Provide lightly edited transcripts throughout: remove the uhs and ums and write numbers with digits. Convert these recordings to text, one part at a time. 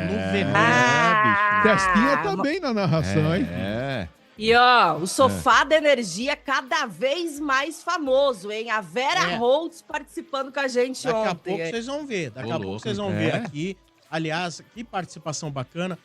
no vermelho. bicho. Testinha tá bem na narração, hein? E ó, o Sofá da Energia cada vez mais famoso, hein? A Vera Holtz participando com a gente Daqui ontem. a pouco vocês vão ver. Daqui a pouco vocês vão ver aqui. Aliás, que participação bacana.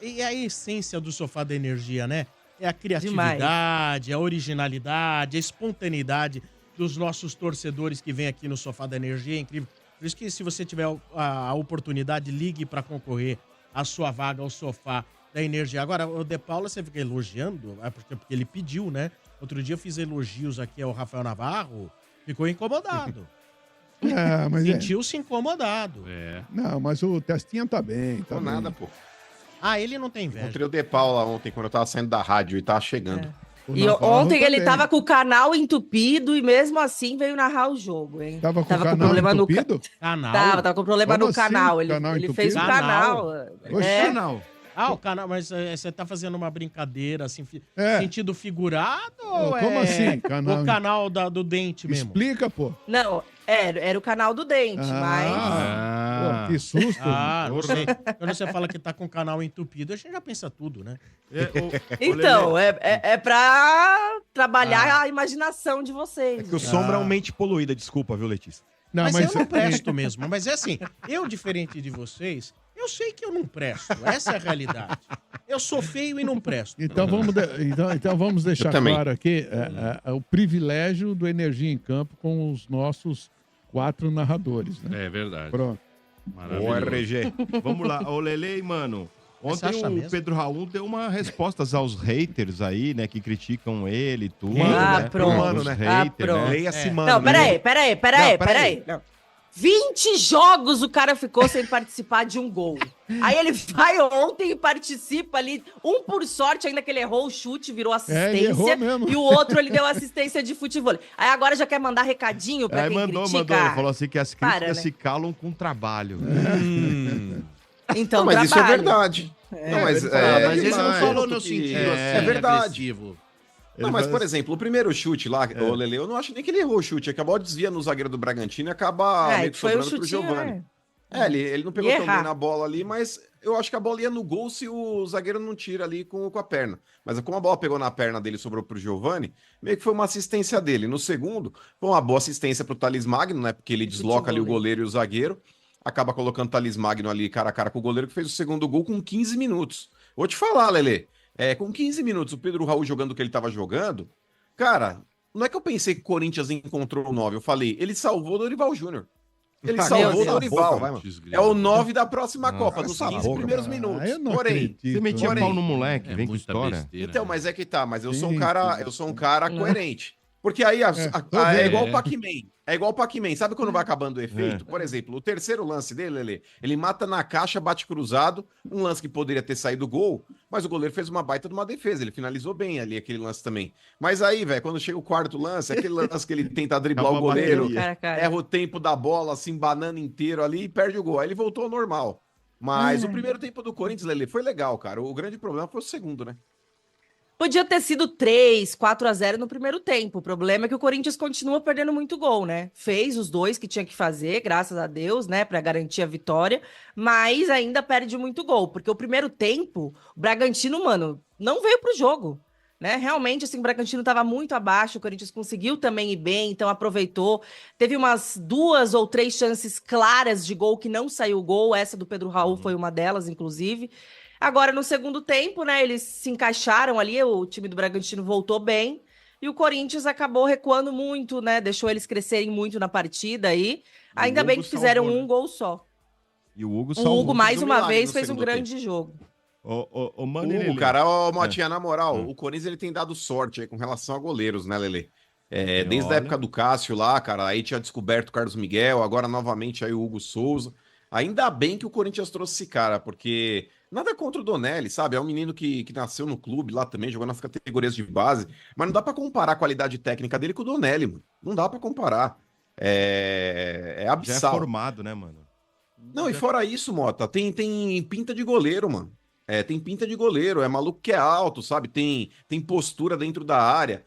E a essência do Sofá da Energia, né? É a criatividade, a originalidade, a espontaneidade dos nossos torcedores que vêm aqui no Sofá da Energia. É incrível. Por isso que se você tiver a oportunidade, ligue para concorrer à sua vaga ao Sofá da Energia. Agora, o De Paula, você fica elogiando, porque ele pediu, né? Outro dia eu fiz elogios aqui ao Rafael Navarro, ficou incomodado. Mas sentiu-se incomodado. Não, mas o Testinha tá bem. Tá Não bem. nada, pô. Ah, ele não tem inveja. Encontrei o De Paula ontem, quando eu tava saindo da rádio e tava chegando. E ontem ele tava com o canal entupido e mesmo assim veio narrar o jogo, hein? Tava com o canal problema entupido? Canal? Tava com problema Como no assim, canal. Ele canal fez o entupido? canal. Oxe, Canal. Ah, o canal, mas você tá fazendo uma brincadeira, assim, sentido figurado ou Como assim, canal? o canal do dente mesmo? Explica, pô. Não, era o canal do dente, mas... Pô, que susto. Não sei. Quando você fala que tá com o canal entupido, a gente já pensa tudo, né? Então, é pra trabalhar a imaginação de vocês. Que o Sombra é uma mente poluída, desculpa, viu, Letícia? Não, mas eu não presto mesmo. Mas é assim, eu, diferente de vocês, eu sei que eu não presto. Essa é a realidade. Eu sou feio e não presto. Então vamos deixar claro aqui o privilégio do Energia em Campo com os nossos 4 narradores, né? É verdade. Pronto. Ô, RG, vamos lá. Ô, Lele, mano, ontem o Pedro Raul deu uma respostas aos haters aí, né, que criticam ele e tudo, né? Pronto. Mano, né? Hater, né? Leia-se, mano. Não, peraí. Não. 20 jogos o cara ficou sem participar de um gol. Aí ele vai ontem e participa ali, um por sorte, ainda que ele errou o chute, virou assistência. Ele errou mesmo. E o outro ele deu assistência de futebol. Aí agora já quer mandar recadinho pra quem mandou. critica. Falou assim que as críticas se calam com trabalho. Então, mas isso é trabalho. verdade. Mas ele não falou no sentido assim, é verdade. agressivo. Não, mas, por exemplo, o primeiro chute lá, o Lele, eu não acho nem que ele errou o chute. Acabou desvia no zagueiro do Bragantino e acaba meio que sobrando pro Giovani. Ele não pegou tão bem na bola ali, mas eu acho que a bola ia no gol se o zagueiro não tira ali com a perna. Mas como a bola pegou na perna dele e sobrou pro Giovani, meio que foi uma assistência dele. No segundo, foi uma boa assistência pro Thales Magno, né? Porque ele desloca ali o goleiro e o zagueiro. Acaba colocando o Thales Magno ali cara a cara com o goleiro, que fez o segundo gol com 15 minutos. Vou te falar, Lele. Com 15 minutos, o Pedro Raul jogando o que ele tava jogando, cara, não é que eu pensei que o Corinthians encontrou o 9, eu falei, ele salvou o Dorival Júnior. Ele salvou o Dorival. É o 9 da próxima Copa, nos 15 primeiros minutos. Porém, você metia pau no moleque, vem com história. Então, mas é que tá, mas eu sou um cara coerente. Porque aí é igual o Pac-Man. É igual o Pac-Man. Sabe quando vai acabando o efeito? Por exemplo, o terceiro lance dele, Lelê, ele mata na caixa, bate cruzado, um lance que poderia ter saído gol, mas o goleiro fez uma baita de uma defesa. Ele finalizou bem ali aquele lance também. Mas aí, velho, quando chega o quarto lance, aquele lance que ele tenta driblar o goleiro, erra o tempo da bola, assim, banana inteiro ali e perde o gol. Aí ele voltou ao normal. Mas o primeiro tempo do Corinthians, Lelê, foi legal, cara. O grande problema foi o segundo, né? Podia ter sido 3, 4-0 no primeiro tempo. O problema é que o Corinthians continua perdendo muito gol, né? Fez os 2 que tinha que fazer, graças a Deus, né? Para garantir a vitória, mas ainda perde muito gol. Porque o primeiro tempo, o Bragantino, mano, não veio pro jogo, né? Realmente, assim, o Bragantino estava muito abaixo, o Corinthians conseguiu também ir bem, então aproveitou. Teve umas 2 ou 3 chances claras de gol que não saiu gol. Essa do Pedro Raul foi uma delas, inclusive. Agora, no segundo tempo, né, eles se encaixaram ali, o time do Bragantino voltou bem, e o Corinthians acabou recuando muito, né, deixou eles crescerem muito na partida aí, ainda bem que fizeram um gol só. E o Hugo salvou. O Hugo, mais uma vez, fez um grande jogo. O cara, Motinha, na moral, o Corinthians ele tem dado sorte aí com relação a goleiros, né, Lelê? Desde a época do Cássio lá, cara, aí tinha descoberto o Carlos Miguel, agora novamente aí o Hugo Souza. Ainda bem que o Corinthians trouxe esse cara, porque nada contra o Donelli, sabe? É um menino que nasceu no clube lá também, jogou nas categorias de base, mas não dá pra comparar a qualidade técnica dele com o Donelli, mano. Não dá pra comparar. É abissal. Já é formado, né, mano? Não, e fora isso, Mota, tem pinta de goleiro, mano. Tem pinta de goleiro, é maluco que é alto, sabe? Tem postura dentro da área.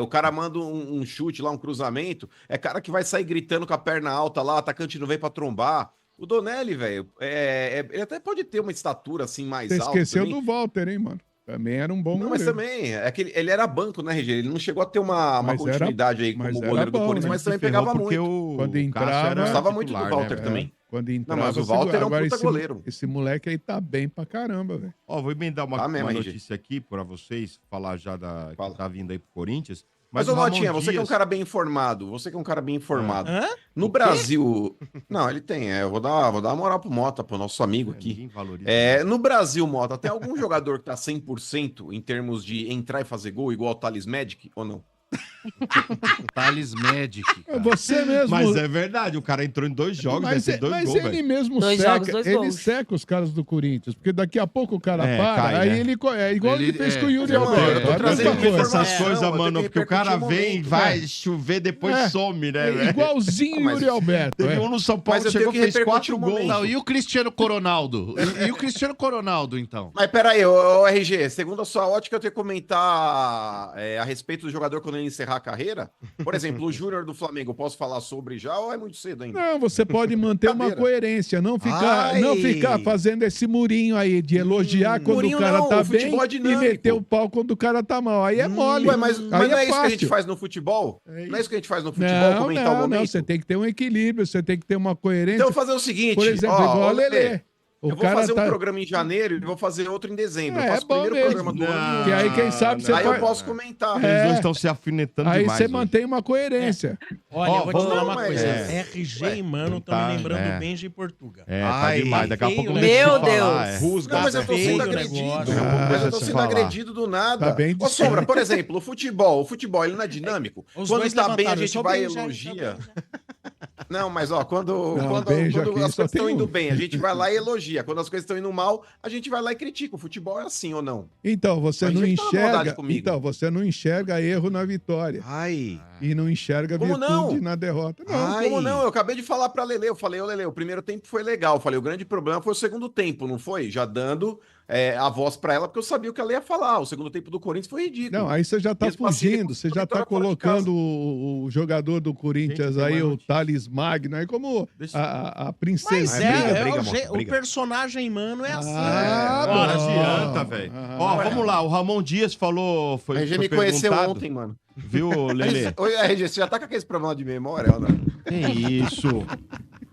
O cara manda um chute lá, um cruzamento, é cara que vai sair gritando com a perna alta lá, atacante não vem pra trombar. O Donelli, velho, ele até pode ter uma estatura assim mais alta. Você esqueceu do Walter, hein, mano? Também era um bom goleiro. Mas também, ele era banco, né, RG? Ele não chegou a ter uma continuidade aí como goleiro do Corinthians, mas também pegava muito. Quando entrava... Gostava muito do Walter também. Quando entrava, mas o Walter é um puta goleiro. Esse moleque aí tá bem pra caramba, velho. Ó, vou emendar uma notícia aqui pra vocês, falar já que tá vindo aí pro Corinthians. Mas ô Motinha, você que é um cara bem informado, No Brasil... Não, ele tem, eu vou dar uma moral pro Mota, pro nosso amigo aqui. No Brasil, Mota, tem algum jogador que tá 100% em termos de entrar e fazer gol, igual o Thales Magic, ou não? Thales Magic. Cara. Você mesmo. Mas é verdade, o cara entrou em 2 jogos, mas ele véio. mesmo seca os caras do Corinthians, porque daqui a pouco o cara cai, aí né? ele fez com o Yuri Alberto. Eu tô trazendo essas coisas, mano, porque o cara vem, vai chover, depois some, né? Igualzinho o Yuri Alberto. Teve um no São Paulo, chegou e fez 4 gols. Não, e o Cristiano Ronaldo? E o Cristiano Ronaldo, então? Mas peraí, ô RG, segundo a sua ótica, eu tenho que comentar a respeito do jogador quando ele encerrar a carreira. Por exemplo, o Júnior do Flamengo, posso falar sobre já ou é muito cedo ainda? Não, você pode manter uma coerência, não ficar fazendo esse murinho aí de elogiar quando o cara tá bem e meter o pau quando o cara tá mal. Aí é mole. Ué, mas não é isso que a gente faz no futebol? Não é isso que a gente faz no futebol, comentar o momento? Não, você tem que ter um equilíbrio, você tem que ter uma coerência. Então, eu vou fazer o seguinte, por exemplo, igual a Lelê. Eu vou fazer um programa em janeiro e vou fazer outro em dezembro. Eu faço o primeiro programa do ano. Que aí, quem sabe, você eu posso comentar. Eles dois estão se afinetando aí demais. Aí você mantém uma coerência. Olha, eu vou te falar uma coisa. RG e Mano estão me lembrando Benja e Portuga. Tá demais. Daqui a pouco Meu Deus. Não, mas eu tô sendo agredido. Mas eu tô sendo agredido do nada. Ô, Sombra, por exemplo, o futebol ele não é dinâmico? Quando tá bem, a gente vai e elogia. Não, mas quando as coisas estão indo bem, a gente vai lá e elogia. Quando as coisas estão indo mal, a gente vai lá e critica. O futebol é assim ou não? Então, você não enxerga. Então, você não enxerga erro na vitória. E não enxerga virtude na derrota. Não, como não? Eu acabei de falar pra Lele. Eu falei, Lele, o primeiro tempo foi legal. Eu falei, o grande problema foi o segundo tempo, não foi? Já dando a voz pra ela, porque eu sabia o que ela ia falar. O segundo tempo do Corinthians foi ridículo. Não, aí você já tá fugindo. Você já tá colocando o jogador do Corinthians aí, o Thales Magno, aí como a princesa. Mas o personagem, mano, é assim. Não adianta, velho. Vamos lá. O Ramon Dias falou... A RG me conheceu ontem, mano. Viu, Lelê? Oi, RG, você já tá com aquele problema de memória, ou não? Que isso?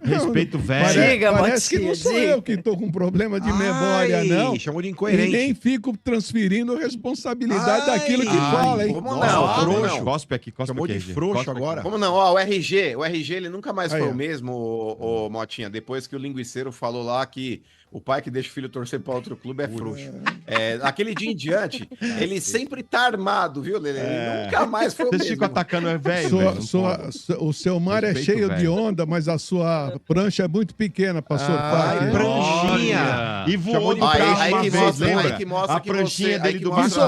Respeito velho. Parece que não sou eu que tô com problema de memória, não. Chamou de incoerente. E nem fico transferindo responsabilidade daquilo que fala, hein? Como não? Frouxo. Cospe aqui. Chamou de frouxo agora. Como não? O RG ele nunca mais foi o mesmo, o Motinha, depois que o linguiceiro falou lá que o pai que deixa o filho torcer para outro clube é frouxo. Aquele dia em diante, ele sempre tá armado, viu, Lelê? Ele nunca mais foi o mesmo. Vocês ficam atacando velho. O seu mar é cheio de onda, mas a sua prancha é muito pequena para surfar. Pranchinha! E voou do carro uma vez, lembra? Aí que mostra a pranchinha dele do bicho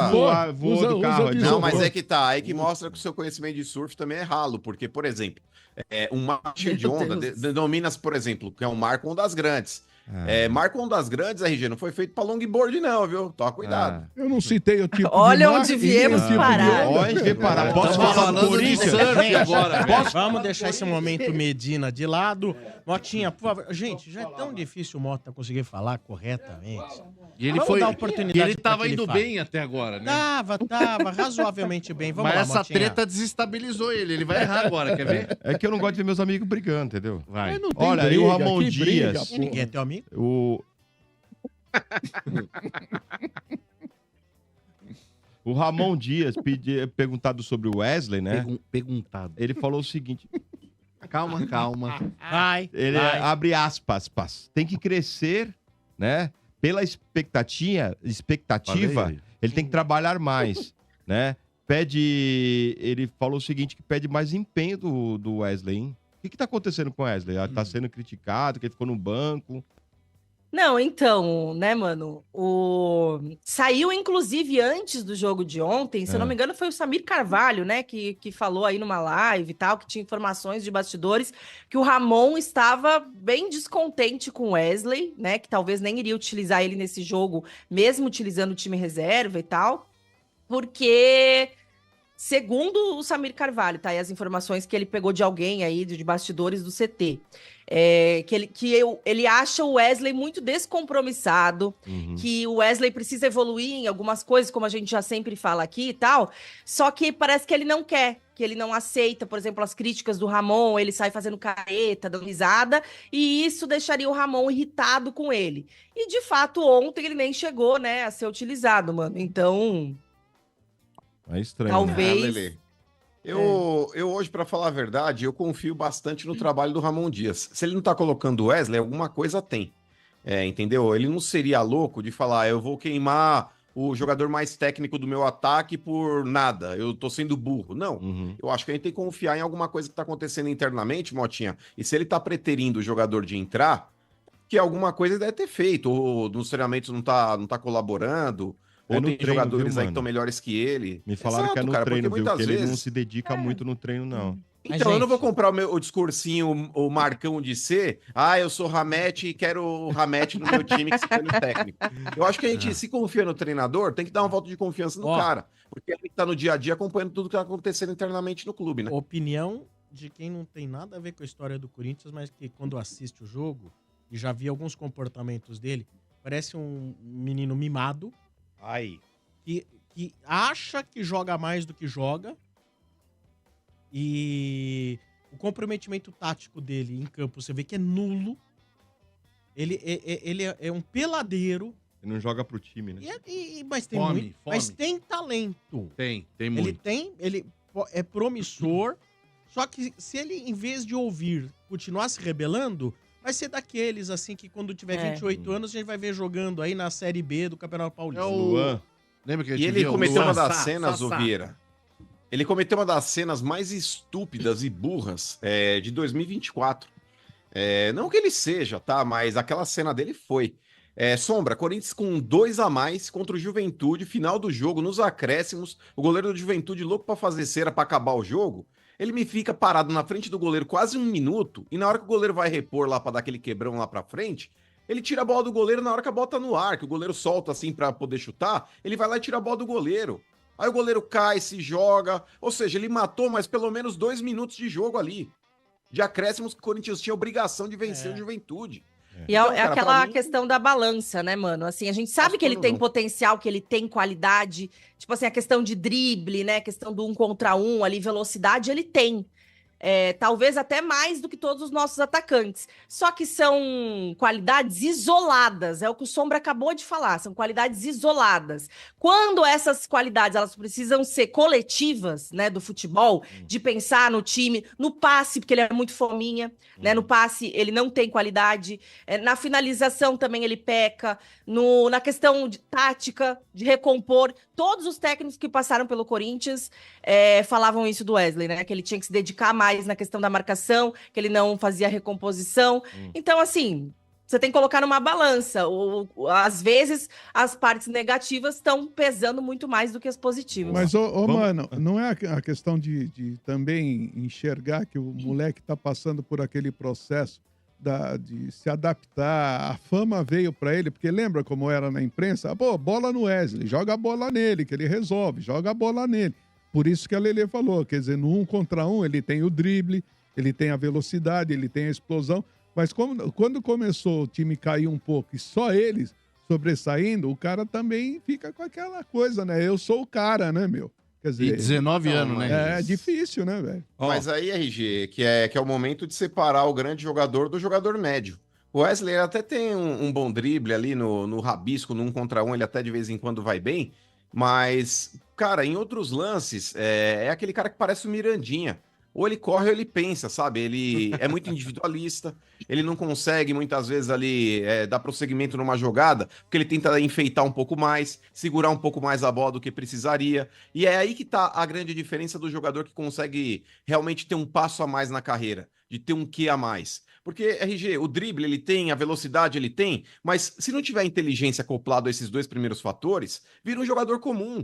voou do carro. Não, mas é que tá. Aí que mostra que o seu conhecimento de surf também é ralo. Porque, por exemplo, um mar cheio de onda denomina-se, por exemplo, que é um mar com ondas grandes. Marco ondas grandes, RG, não foi feito pra longboard não, viu? Toma cuidado. Eu não citei o tipo Olha onde viemos parar. Onde parar. Posso falar do Corinthians agora? Vamos deixar esse momento Medina de lado. Motinha, por favor. Gente, já é tão difícil o Mota conseguir falar corretamente. E ele foi. E ele tava indo bem até agora, né? Tava razoavelmente bem. Vamos lá, mas essa treta desestabilizou ele. Ele vai errar agora, quer ver? É que eu não gosto de ver meus amigos brigando, entendeu? Vai. Olha, e o Ramon Dias. Ninguém é teu amigo? O Ramon Dias perguntado sobre o Wesley, né? Perguntado. Ele falou o seguinte... Calma. Ele abre aspas. Tem que crescer, né? Pela expectativa, ele tem que trabalhar mais, né? Ele falou o seguinte, que pede mais empenho do Wesley, hein? O que tá acontecendo com o Wesley? Tá sendo criticado, que ele ficou no banco... Não, então, né, mano, saiu, inclusive, antes do jogo de ontem, se eu não me engano, foi o Samir Carvalho, né, que falou aí numa live e tal, que tinha informações de bastidores, que o Ramon estava bem descontente com o Wesley, né, que talvez nem iria utilizar ele nesse jogo, mesmo utilizando o time reserva e tal, porque Segundo o Samir Carvalho, tá? E as informações que ele pegou de alguém aí, de bastidores do CT, ele acha o Wesley muito descompromissado, que o Wesley precisa evoluir em algumas coisas, como a gente já sempre fala aqui e tal, só que parece que ele não quer, que ele não aceita, por exemplo, as críticas do Ramon, ele sai fazendo careta, dando risada, e isso deixaria o Ramon irritado com ele. E, de fato, ontem ele nem chegou, né, a ser utilizado, mano. Então... É estranho. Talvez... Né? Eu hoje, para falar a verdade, eu confio bastante no trabalho do Ramon Dias. Se ele não tá colocando o Wesley, alguma coisa tem. Entendeu? Ele não seria louco de falar, eu vou queimar o jogador mais técnico do meu ataque por nada, eu tô sendo burro. Não, eu acho que a gente tem que confiar em alguma coisa que tá acontecendo internamente, Motinha. E se ele tá preterindo o jogador de entrar, que alguma coisa ele deve ter feito, ou nos treinamentos não tá colaborando... Ou tem treino, jogadores aí que estão melhores que ele. Me falaram que é no treino, viu? Que ele não se dedica muito no treino, não. Então, eu não vou comprar o discursinho, o Marcão de ser, eu sou Ramete e quero o Ramete no meu time que se foi no técnico. Eu acho que a gente, se confia no treinador, tem que dar uma volta de confiança no cara. Porque ele tá no dia a dia acompanhando tudo que tá acontecendo internamente no clube, né? Opinião de quem não tem nada a ver com a história do Corinthians, mas que quando assiste o jogo, e já vi alguns comportamentos dele, parece um menino mimado, que acha que joga mais do que joga, e o comprometimento tático dele em campo, você vê que é nulo. Ele é um peladeiro. Ele não joga pro time, né? Mas tem muito. Mas tem talento. Tem muito. Ele é promissor, só que se ele, em vez de ouvir, continuar se rebelando, vai ser daqueles, assim, que quando tiver 28 anos, a gente vai ver jogando aí na Série B do Campeonato Paulista. Luan. Lembra que a E gente ele viu? cometeu uma das cenas, Vieira. Ele cometeu uma das cenas mais estúpidas e burras de 2024. Não que ele seja, tá? Mas aquela cena dele foi. Sombra, Corinthians com 2 a mais contra o Juventude, final do jogo, nos acréscimos, o goleiro do Juventude louco pra fazer cera pra acabar o jogo. Ele me fica parado na frente do goleiro quase 1 minuto, e na hora que o goleiro vai repor lá pra dar aquele quebrão lá pra frente, ele tira a bola do goleiro na hora que a bola tá no ar, que o goleiro solta assim pra poder chutar, ele vai lá e tira a bola do goleiro. Aí o goleiro cai, se joga, ou seja, ele matou mais pelo menos 2 minutos de jogo ali. De acréscimos que o Corinthians tinha obrigação de vencer o Juventude. E então, é aquela questão da balança, né, mano? Assim, a gente sabe que ele tem potencial, que ele tem qualidade. Tipo assim, a questão de drible, né? A questão do 1 contra 1 ali, velocidade, ele tem. Talvez até mais do que todos os nossos atacantes. Só que são qualidades isoladas, é o que o Sombra acabou de falar, são qualidades isoladas. Quando essas qualidades elas precisam ser coletivas, né, do futebol, de pensar no time, no passe, porque ele é muito fominha, né, no passe ele não tem qualidade, na finalização também ele peca, na questão de tática, de recompor. Todos os técnicos que passaram pelo Corinthians falavam isso do Wesley, né, que ele tinha que se dedicar mais na questão da marcação, que ele não fazia recomposição. Então, assim, você tem que colocar numa balança. Às vezes, as partes negativas estão pesando muito mais do que as positivas. Mas, mano, não é a questão de também enxergar que o moleque tá passando por aquele processo de se adaptar. A fama veio para ele, porque lembra como era na imprensa? Bola no Wesley, joga a bola nele, que ele resolve, joga a bola nele. Por isso que a Lelê falou, quer dizer, no 1 contra 1 ele tem o drible, ele tem a velocidade, ele tem a explosão, mas quando começou o time cair um pouco e só eles sobressaindo, o cara também fica com aquela coisa, né? Eu sou o cara, né, meu? Quer dizer, e 19 anos, né? É difícil, né, velho? Mas aí, RG, que é o momento de separar o grande jogador do jogador médio. O Wesley até tem um bom drible ali no rabisco, no 1 contra 1, ele até de vez em quando vai bem, mas, cara, em outros lances, é aquele cara que parece o Mirandinha. Ou ele corre ou ele pensa, sabe? Ele é muito individualista, ele não consegue muitas vezes ali dar prosseguimento numa jogada, porque ele tenta enfeitar um pouco mais, segurar um pouco mais a bola do que precisaria. E é aí que tá a grande diferença do jogador que consegue realmente ter um passo a mais na carreira, de ter um quê a mais. Porque, RG, o drible ele tem, a velocidade ele tem, mas se não tiver inteligência acoplado a esses 2 primeiros fatores, vira um jogador comum.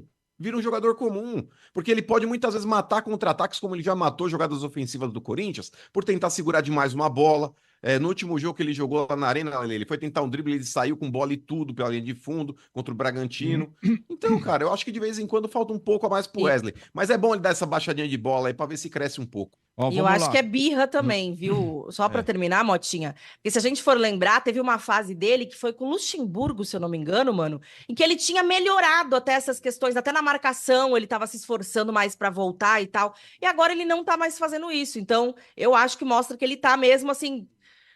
Porque ele pode muitas vezes matar contra-ataques, como ele já matou jogadas ofensivas do Corinthians, por tentar segurar demais uma bola, no último jogo que ele jogou lá na Arena, ele foi tentar um drible, ele saiu com bola e tudo pela linha de fundo contra o Bragantino. Então, cara, eu acho que de vez em quando falta um pouco a mais pro Wesley. Mas é bom ele dar essa baixadinha de bola aí pra ver se cresce um pouco. E eu acho que é birra também, viu? Só pra terminar, Motinha. Porque se a gente for lembrar, teve uma fase dele que foi com o Luxemburgo, se eu não me engano, mano, em que ele tinha melhorado até essas questões, até na marcação, ele tava se esforçando mais pra voltar e tal. E agora ele não tá mais fazendo isso. Então, eu acho que mostra que ele tá mesmo assim,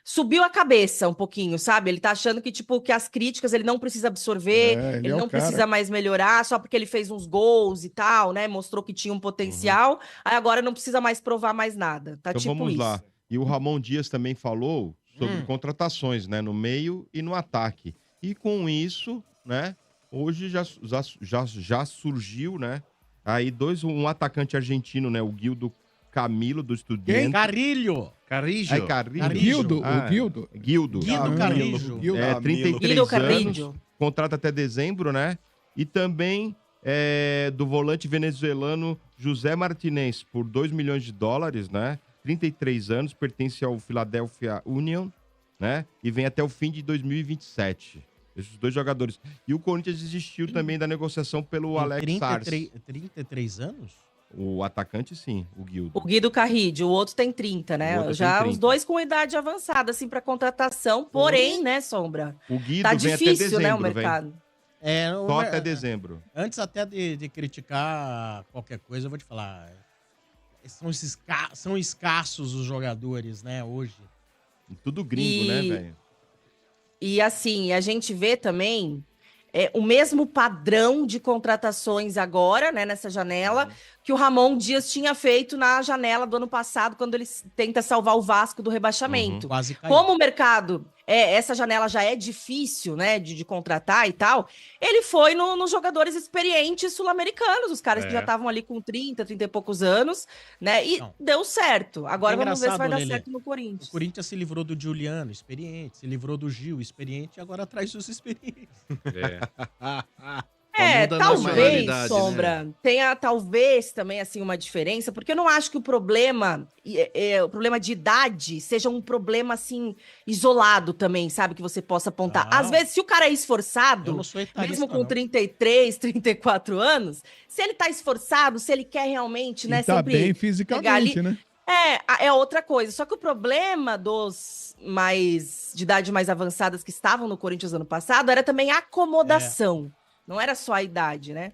subiu a cabeça um pouquinho, sabe? Ele tá achando que, tipo, que as críticas ele não precisa absorver, ele não precisa mais melhorar só porque ele fez uns gols e tal, né? Mostrou que tinha um potencial, aí agora não precisa mais provar mais nada. Tá então tipo vamos isso. lá. E o Ramon Dias também falou sobre contratações, né? No meio e no ataque. E com isso, né? Hoje já surgiu, né? Aí um atacante argentino, né? O Guildo Camilo, do Estudiantes. Carrilho. Carrijo. É Carrilho. Guildo, o Guildo. Guildo. Guido Carrilho. 33 anos, contrato até dezembro, né? E também do volante venezuelano José Martinez, por $2 milhões, né? 33 anos, pertence ao Philadelphia Union, né? E vem até o fim de 2027. Esses dois jogadores. E o Corinthians desistiu também da negociação pelo Alex Sars. 33 anos? O atacante, sim, o Guildo. O Guido Carrillo, o outro tem 30, né? Já 30. Os dois com idade avançada, assim, para contratação. Porém, né, Sombra? O Guido tá vem difícil, até dezembro, né, o mercado. Só até dezembro. Antes até de criticar qualquer coisa, eu vou te falar. São escassos os jogadores, né, hoje. Tudo gringo, né, velho? E assim, a gente vê também o mesmo padrão de contratações agora, né, nessa janela, que o Ramon Dias tinha feito na janela do ano passado, quando ele tenta salvar o Vasco do rebaixamento. Quase caiu. Como o mercado, essa janela já é difícil, né, de contratar e tal, ele foi nos jogadores experientes sul-americanos, os caras que já estavam ali com 30 e poucos anos, né, e deu certo. Agora vamos ver se vai dar certo no Corinthians. O Corinthians se livrou do Giuliano, experiente, se livrou do Gil, experiente, e agora traz os experientes. Talvez, Sombra, né? Tenha talvez também assim uma diferença, porque eu não acho que o problema de idade seja um problema assim isolado também, sabe, que você possa apontar. Às vezes, se o cara é esforçado, mesmo com 33, 34 anos, se ele tá esforçado, se ele quer realmente, né, tá sempre bem fisicamente, né? É outra coisa. Só que o problema dos de idade mais avançadas que estavam no Corinthians ano passado era também a acomodação. Não era só a idade, né?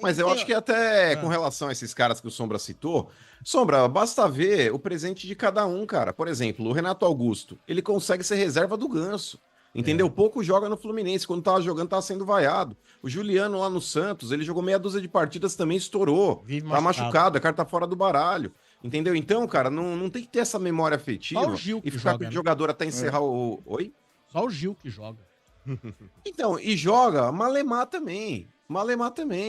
Mas eu acho que até com relação a esses caras que o Sombra citou, Sombra, basta ver o presente de cada um, cara. Por exemplo, o Renato Augusto, ele consegue ser reserva do Ganso. Entendeu? Pouco joga no Fluminense. Quando tava jogando, tava sendo vaiado. O Juliano lá no Santos, ele jogou meia dúzia de partidas, também estourou. Tá machucado, a cara tá fora do baralho. Entendeu? Então, cara, não tem que ter essa memória afetiva e ficar com o jogador até encerrar o... Oi? Só o Gil que joga. Então, e joga Malemar também,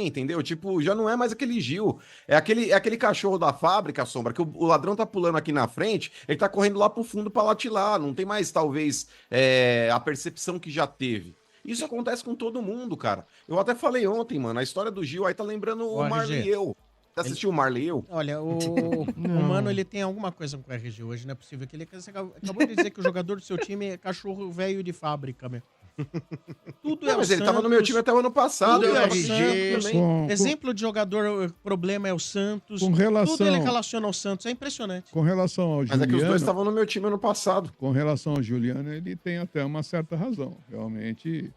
entendeu? Tipo, já não é mais aquele Gil, é aquele cachorro da fábrica, Sombra, que o ladrão tá pulando aqui na frente, ele tá correndo lá pro fundo pra latilar, não tem mais, talvez, a percepção que já teve. Isso acontece com todo mundo, cara. Eu até falei ontem, mano, a história do Gil aí tá lembrando o Marley e eu. Você assistiu o Marley e eu? Olha, o Mano, ele tem alguma coisa com o RG hoje, não é possível que você acabou de dizer que o jogador do seu time é cachorro velho de fábrica, meu. Tudo não, mas ele tava no meu time até o ano passado. Eu tava também. Exemplo de jogador, problema é o Santos. Com relação... Tudo ele relaciona ao Santos. É impressionante. Com relação ao Juliano... Mas é que os dois estavam no meu time ano passado. Com relação ao Juliano, ele tem até uma certa razão. Realmente,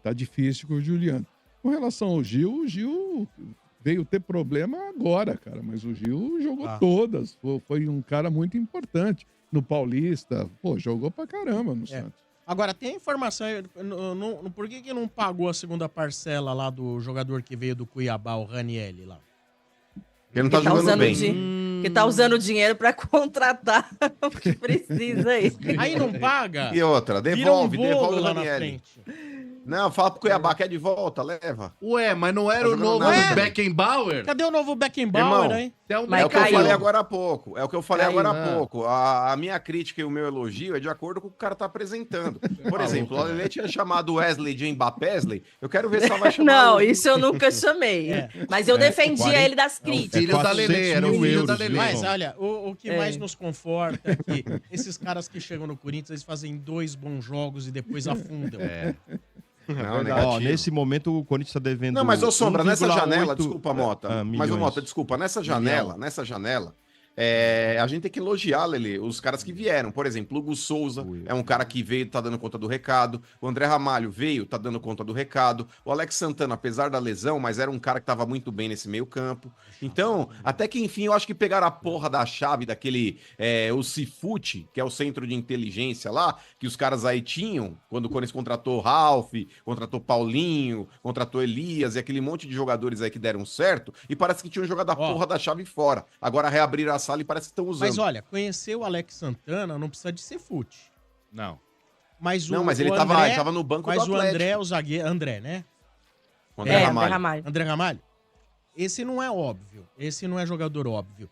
tá difícil com o Juliano. Com relação ao Gil, o Gil veio ter problema agora, cara. Mas o Gil jogou todas. Foi um cara muito importante. No Paulista, jogou pra caramba no Santos. Agora, tem informação, por que não pagou a segunda parcela lá do jogador que veio do Cuiabá, o Ranieri lá? Ele não tá jogando bem. Que tá usando o dinheiro pra contratar o que precisa aí. Aí não paga? E outra, devolve o Ranieri. Não, fala pro Cuiabá que é de volta, leva. Ué, mas não era o novo Beckenbauer? Cadê o novo Beckenbauer, hein? É o que eu falei agora há pouco. A minha crítica e o meu elogio é de acordo com o que o cara tá apresentando. Por exemplo, o Lelê tinha chamado Wesley de Mbappésley. Eu quero ver se ela vai chamar... Não, isso eu nunca chamei. Mas eu defendia ele das críticas. Filho da Lelê, era o filho da Lelê. Mas olha, o que mais nos conforta é que esses caras que chegam no Corinthians, eles fazem 2 bons jogos e depois afundam. Não, nesse momento o Corinthians está devendo. Não, mas ô Sombra, nessa janela, desculpa, Mota. Mas ô Mota, desculpa, nessa janela, a gente tem que elogiar, Lelê, os caras que vieram. Por exemplo, o Hugo Souza é um cara que veio, tá dando conta do recado. O André Ramalho veio, tá dando conta do recado. O Alex Santana, apesar da lesão, mas era um cara que tava muito bem nesse meio campo. Então, até que enfim, eu acho que pegaram a porra da chave daquele, o Cifute, que é o centro de inteligência lá, que os caras aí tinham, quando o Corinthians contratou Ralf, contratou Paulinho, contratou Elias e aquele monte de jogadores aí que deram certo, e parece que tinham jogado a porra da chave fora. Agora reabriram a sala e parece que estão usando. Mas olha, conhecer o Alex Santana não precisa de ser fute. Não. Mas ele tava no banco do Atlético. Mas o André, o zagueiro... André, né? André Ramalho. André Ramalho. Esse não é óbvio. Esse não é jogador óbvio.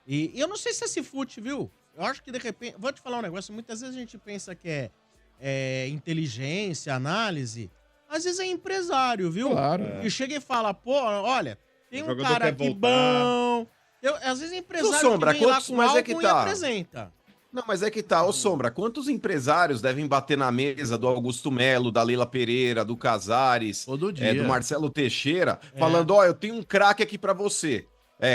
E eu não sei se é esse fute, viu? Eu acho que de repente... Vou te falar um negócio. Muitas vezes a gente pensa que é inteligência, análise. Às vezes é empresário, viu? Claro. E chega e fala, pô, olha, tem um cara aqui bom... às vezes é empresário Sombra, que vem lá com algo e apresenta. Não, mas é que tá, ô Sombra, quantos empresários devem bater na mesa do Augusto Melo, da Leila Pereira, do Casares, do Marcelo Teixeira, falando, eu tenho um craque aqui pra você.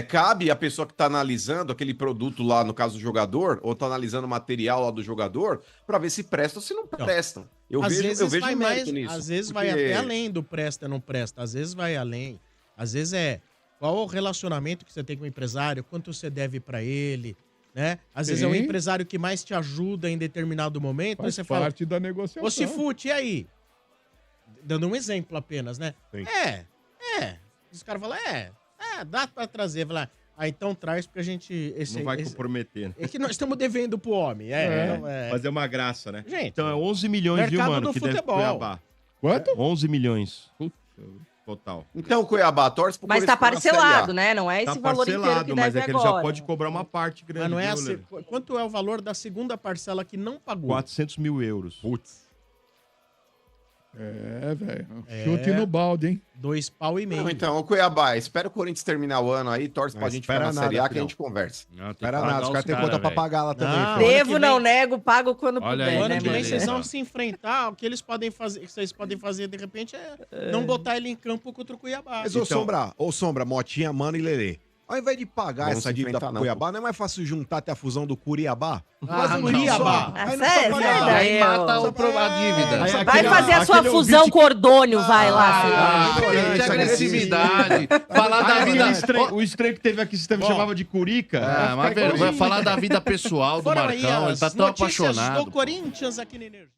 Cabe a pessoa que tá analisando aquele produto lá, no caso do jogador, ou tá analisando o material lá do jogador, pra ver se prestam ou se não prestam. Eu vejo mérito nisso. Às vezes vai até além do presta ou não presta, às vezes vai além. Às vezes qual o relacionamento que você tem com o empresário, quanto você deve pra ele, né? Às vezes é o empresário que mais te ajuda em determinado momento. Faz você parte da negociação. Ô, Cifute, e aí? Dando um exemplo apenas, né? Sim. Os caras falam, dá pra trazer. Fala, então traz porque a gente... Não vai comprometer. É que nós estamos devendo pro homem. Fazer uma graça, né? Gente, então é 11 milhões, viu, mano? Que deve Cuiabá. Quanto? 11 milhões. Total. Então, Cuiabá, torce pro Mas tá parcelado, né? Não é esse valor inteiro que mas deve que agora. ele já pode cobrar uma parte grande. Mas não é quanto é o valor da segunda parcela que não pagou? 400 mil euros. Putz. Velho. Chute no balde, hein? 2,5 pau. Não, então, o Cuiabá, espera o Corinthians terminar o ano aí, torce pra gente ficar na Série A que a gente conversa. Não espera nada, os caras têm conta pra pagar lá também. Devo, não nego, pago quando puder. O ano que vem vocês vão se enfrentar, o que eles podem fazer, que vocês podem fazer de repente não botar ele em campo contra o Cuiabá. Mas, ô Sombra, Motinha, Mano e Lelê. Ao invés de pagar essa dívida pro Cuiabá, não é mais fácil juntar até a fusão do Curiabá? Cuiabá. Aí mata a dívida. Vai fazer a sua fusão Cordônio, vai lá. Que agressividade. Falar da vida... O estranho que teve aqui, você chamava de Curica. Mas vai falar da vida pessoal do Marcão, ele tá tão apaixonado. Do Corinthians aqui na Energia.